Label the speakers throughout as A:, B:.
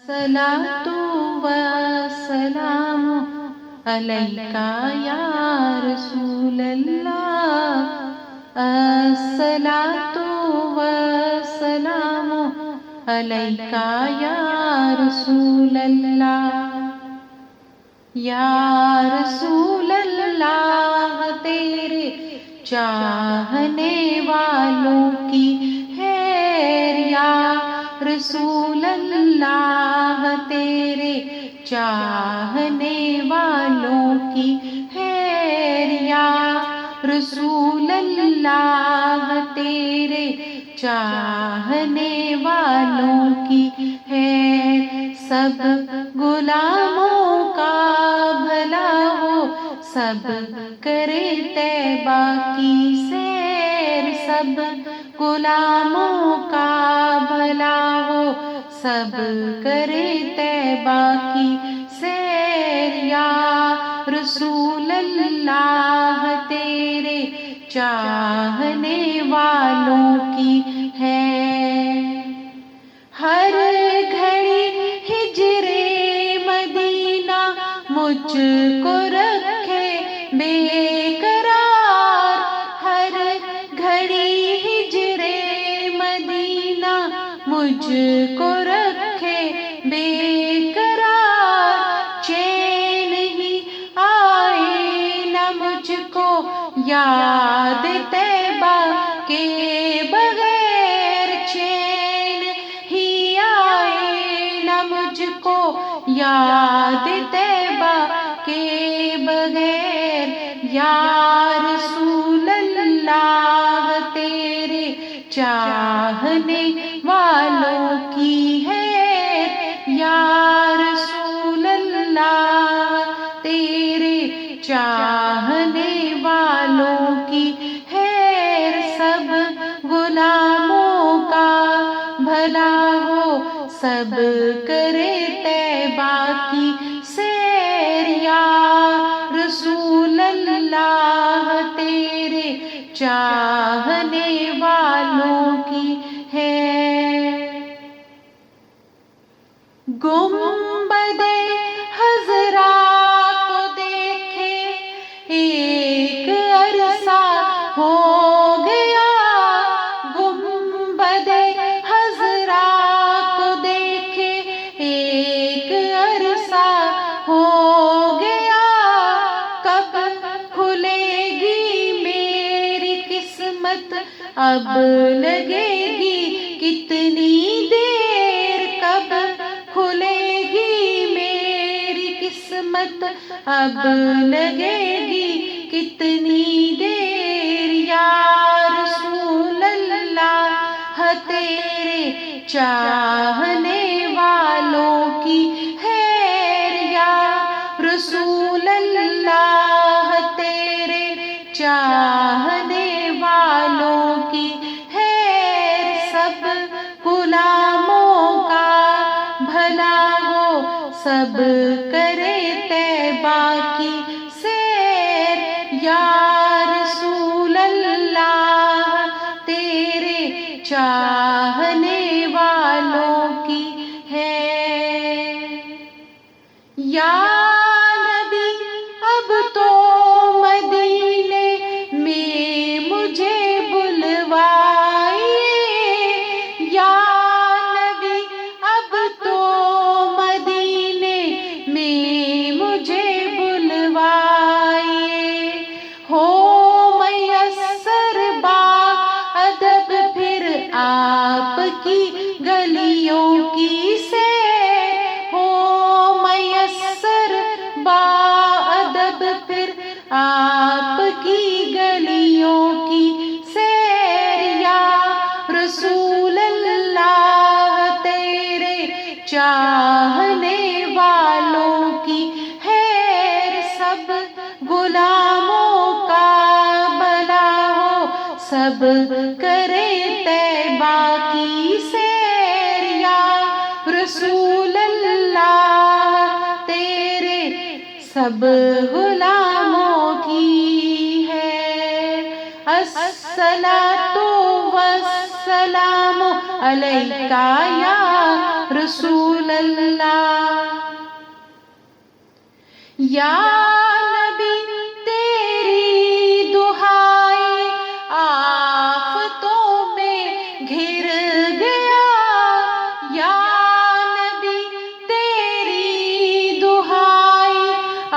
A: الصلاۃ والسلام علیکہ یا رسول اللہ، الصلاۃ والسلام علیکہ یا رسول اللہ، یا رسول اللہ تیرے چاہنے والوں کی خیر، یا رسول اللہ تیرے چاہنے والوں کی خیر، یا رسول اللہ تیرے چاہنے والوں کی خیر، سب غلاموں کا بھلا ہو، سب کرے طیبہ کی سیر، سب غلاموں کا بھلا ہو، سب کرے طیبہ کی سیر، یا رسول اللہ تیرے چاہنے والوں کی ہے، ہر گھڑی ہجر مدینہ مجھ کو رکھے بے قرار، ہر گھڑی ہجر مدینہ مجھ کو رکھے بے قرار، چین ہی آئے نہ مجھ کو یاد طیبہ کے بغیر، چین ہی آئے نہ مجھ کو یاد طیبہ کے بغیر، یا رسول اللہ تیرے چاہنے والوں کی ہے، یا رسول اللہ تیرے چاہنے والوں کی خیر، سب غلاموں کا بھلا ہو، سب کرے طیبہ کی سیر، یا رسول اللہ تیرے چاہنے والوں کی ہے، گنبد خضرا کو دیکھے ایک عرصہ ہو گیا، گنبد خضرا کو دیکھے ایک عرصہ ہو گیا، کب کھلے گی میری قسمت اب لگے گی کتنی دیر، کب کھلے گی میری قسمت اب لگے گی کتنی دیر، یا رسول اللہ تیرے چاہنے والوں کی خیر، یا رسول اللہ تیرے چاہنے والوں کی خیر، سب غلاموں کا بھلا ہو، سب کرے طیبہ کی سیر، یا رسول اللہ تیرے چاہنے والوں کی ہے، یا نبی اب تو مدینے میں مجھے بلوائیے، یا نبی اب تو مدینے میں مجھے بلوائیے، ہو میسر باادب پھر آپ کی گلیوں کی سیر، ہو میسر باادب پھر آپ کی گلیوں کی سیر، یا رسول اللہ تیرے چاہنے والوں کی خیر، سب غلاموں کا بھلا ہو، سب کرے طیبہ کی سیر، یا رسول اللہ تیرے سب غلاموں کی ہے، الصلاۃ والسلام علیکہ یا رسول اللہ۔ یا نبی تیری دہائی آفتوں میں گھر گیا، یا نبی تیری دہائی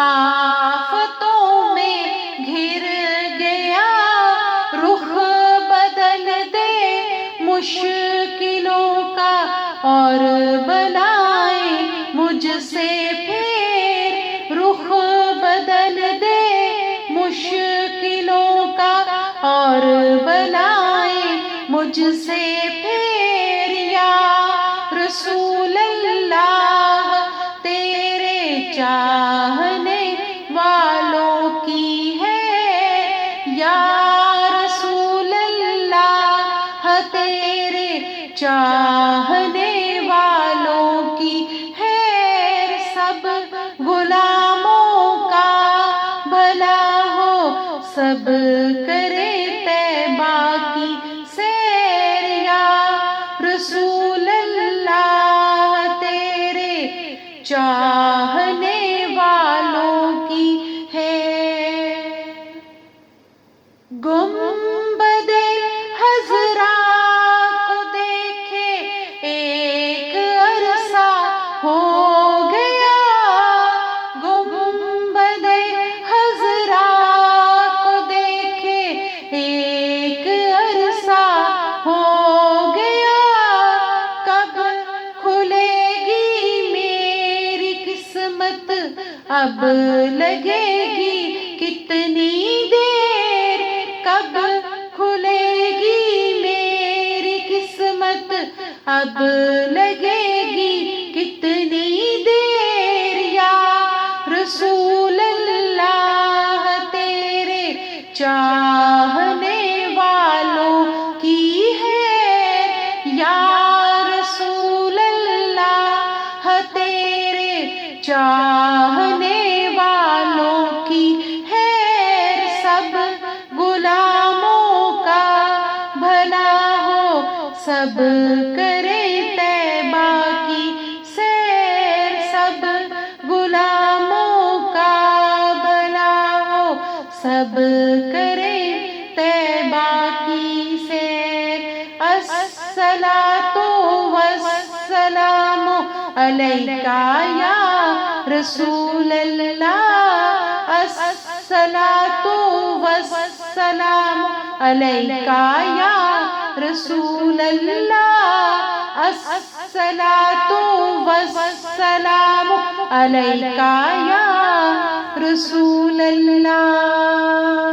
A: آفتوں میں گھر گیا، رخ بدل دے مشکلوں کا اور بلائیں مجھ سے پھر، رخ بدل دے مشکلوں کا اور بلائیں مجھ سے پھر، یا رسول اللہ تیرے چاہنے والوں کی ہے، یا رسول اللہ تیرے چاہنے والوں کی ہے، سب غلاموں کا بھلا ہو، سب کرے طیبہ کی سیر، یا رسول اللہ تیرے چاہنے والوں کی ہے۔ گنبد خضرا کو دیکھے ایک عرصہ ہو گیا، گنبد خضرا کو دیکھے ایک عرصہ ہو گیا، کب کھلے گی میری قسمت اب لگے گی کتنی دیر، کب کھلے گی میری قسمت اب لگے گی کتنی دیر، یا رسول اللہ تیرے چاہنے والوں کی ہے، یا رسول اللہ تیرے چاہنے والوں کی ہے، سب غلاموں کا بھلا ہو، سب کرے طیبہ کی سیر، سب غلاموں کا بھلا ہو، سب کرے طیبہ کی سیر۔ الصلاۃ والسلام علیکہ یا رسول اللہ، الصلاۃ والسلام علیکہ یا رسول اللہ، الصلاۃ والسلام علیکہ یا رسول اللہ۔